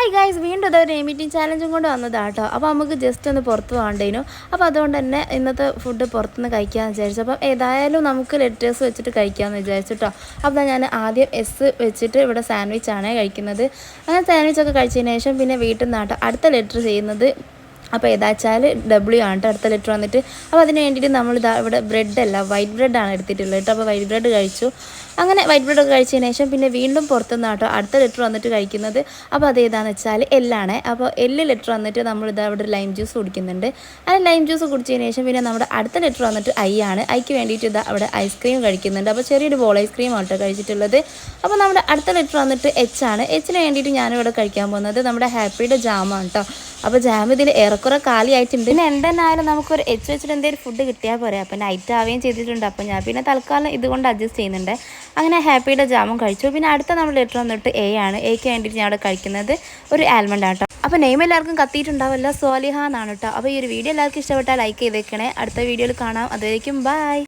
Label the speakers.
Speaker 1: Hi guys, വീണ്ടും ഇതൊരു meeting ചാലഞ്ചും കൊണ്ട് വന്നതാട്ടോ. അപ്പോൾ നമുക്ക് ജസ്റ്റ് ഒന്ന് പുറത്ത് പോകണ്ടേനു. അപ്പോൾ അതുകൊണ്ട് തന്നെ ഇന്നത്തെ ഫുഡ് പുറത്തുനിന്ന് കഴിക്കാമെന്ന് വിചാരിച്ചു. അപ്പം ഏതായാലും നമുക്ക് ലെറ്റേഴ്സ് വെച്ചിട്ട് കഴിക്കാമെന്ന് വിചാരിച്ചിട്ടോ. അപ്പോൾ ഞാൻ ആദ്യം എസ് വെച്ചിട്ട് ഇവിടെ സാൻഡ്വിച്ചാണ് കഴിക്കുന്നത്. അങ്ങനെ സാൻഡ്വിച്ചൊക്കെ കഴിച്ചതിന് ശേഷം പിന്നെ വീട്ടിൽ നിന്നാട്ടോ അടുത്ത ലെറ്റർ ചെയ്യുന്നത്. അപ്പോൾ ഏതാ വെച്ചാൽ ഡബ്ല്യു ആണ് കേട്ടോ അടുത്ത ലെറ്റർ വന്നിട്ട്. അപ്പോൾ അതിന് വേണ്ടിയിട്ട് നമ്മളിതാ ഇവിടെ ബ്രെഡല്ല വൈറ്റ് ബ്രെഡാണ് എടുത്തിട്ടുള്ളത് കേട്ടോ. അപ്പോൾ വൈറ്റ് ബ്രെഡ് കഴിച്ചു. അങ്ങനെ വൈറ്റ് ബ്രെഡൊക്കെ കഴിച്ചതിന് ശേഷം പിന്നെ വീണ്ടും പുറത്തുനിന്ന് കേട്ടോ അടുത്ത ലെറ്റർ വന്നിട്ട് കഴിക്കുന്നത്. അപ്പോൾ അതേതാണെന്ന് വെച്ചാൽ എല്ലാണ്. അപ്പോൾ ലെറ്റർ വന്നിട്ട് നമ്മളിതാ ഇവിടെ ലൈം ജ്യൂസ് കുടിക്കുന്നുണ്ട്. അങ്ങനെ ലൈം ജ്യൂസ് കുടിച്ചതിന് ശേഷം പിന്നെ നമ്മുടെ അടുത്ത ലെറ്റർ വന്നിട്ട് ഐ ആണ്. ഐക്ക് വേണ്ടിയിട്ട് ഇതാ അവിടെ ഐസ്ക്രീം കഴിക്കുന്നുണ്ട്. അപ്പോൾ ചെറിയൊരു ബോൾ ഐസ്ക്രീം ആട്ടോ കഴിച്ചിട്ടുള്ളത്. അപ്പോൾ നമ്മുടെ അടുത്ത ലെറ്റർ വന്നിട്ട് എച്ച് ആണ്. എച്ചിന് വേണ്ടിയിട്ട് ഞാനിവിടെ കഴിക്കാൻ പോകുന്നത് നമ്മുടെ ഹാപ്പിയുടെ ജാമാണ് കേട്ടോ. അപ്പോൾ ജാം ഇതിൽ ഏറെക്കുറെ കാലിയായിട്ടുണ്ട്. പിന്നെ എന്തെന്നായാലും നമുക്കൊരു എച്ച് വെച്ചിട്ട് എന്തെങ്കിലും ഫുഡ് കിട്ടിയാൽ പോരെ. അപ്പം നൈറ്റ് ആവുകയും ചെയ്തിട്ടുണ്ട്. അപ്പോൾ ഞാൻ പിന്നെ തൽക്കാലം ഇതുകൊണ്ട് അഡ്ജസ്റ്റ് ചെയ്യുന്നുണ്ട്. അങ്ങനെ ഹാപ്പിയുടെ ജാമും കഴിച്ചു. പിന്നെ അടുത്ത നമ്മൾ ലെറ്റർ വന്നിട്ട് എ ആണ്. എക്ക് വേണ്ടിയിട്ട് ഞാൻ അവിടെ കഴിക്കുന്നത് ഒരു ആൽമണ്ട് ആട്ടോ. അപ്പോൾ നെയിം എല്ലാവർക്കും കത്തിയിട്ടുണ്ടാവില്ല, സോലിഹ എന്നാണ് കേട്ടോ. അപ്പോൾ ഈ ഒരു വീഡിയോ എല്ലാവർക്കും ഇഷ്ടപ്പെട്ടാൽ ലൈക്ക് ചെയ്തേക്കണേ. അടുത്ത വീഡിയോയിൽ കാണാം. അതുവരേക്കും ബൈ.